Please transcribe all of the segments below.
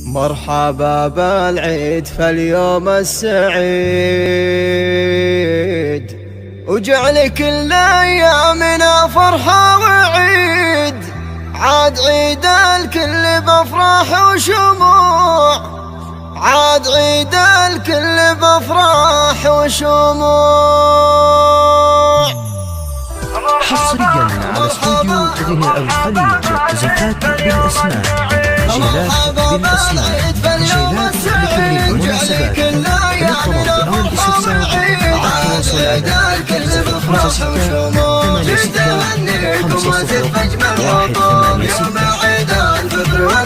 مرحبا بالعيد فاليوم السعيد، وجعل كل ايامنا فرحة وعيد. عاد عيد الكل بافراح وشموع، عاد عيد الكل بافراح وشموع. حصريا على استوديو غناء الخليج، زفات بالاسماء، جيلات بالاسماء، جيلات لكل المناسبات. للطلب او الاستفسار على التواصل على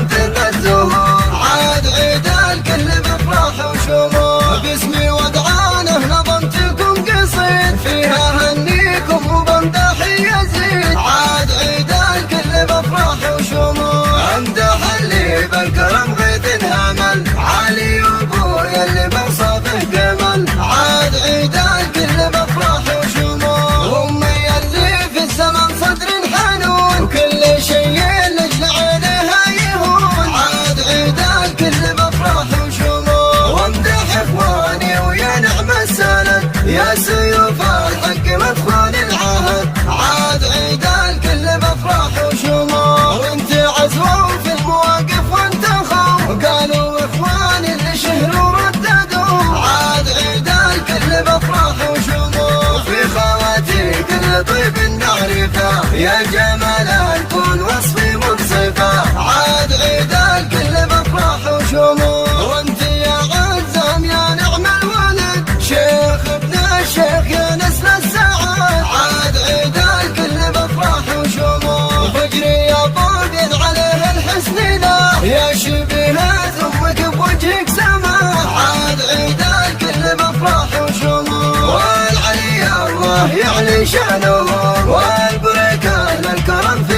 06 عاد عيد الكل بافراح وشموع. باسمي ودعانه نظمتكم قصيد، فيها هنيكم وبمدح يزيد. عاد عيد الكل بافراح وشموع، امدح اللي بالكرم غيث همل، علي وابويا اللي بوصفه جمل. عاد عيد الكل بافراح وشموع، وامي اللي في الزمن صدر حنون، وكل شيء لاجل عينها يهون. عاد عيد الكل بافراح وشموع، وامدح اخواني ويا نعم السند، يا سيوف الحق مدخول العهد. عاد عيد الكل بافراح وشموع، وانت عزوه في المواقف وانت خوف، وقالوا اخواني اللي شهروا رددوا. عاد عيد الكل بافراح وشموع، في خواتي كل طيب نعرفه، يا جمال الكون وصفي منصفه. عاد عيد الكل بافراح وشموع، وانت يا عزام يا نعم الولد، شيخ ابن الشيخ يا نسل السعاد. عاد عيد الكل بافراح وشموع، فجري يا طوبين عليه الحسن لا، يا شبيهة امك بوجهك سماح. عاد عيد الكل بافراح وشموع، والعلي الله يعلي شانه، والبركة للكرم في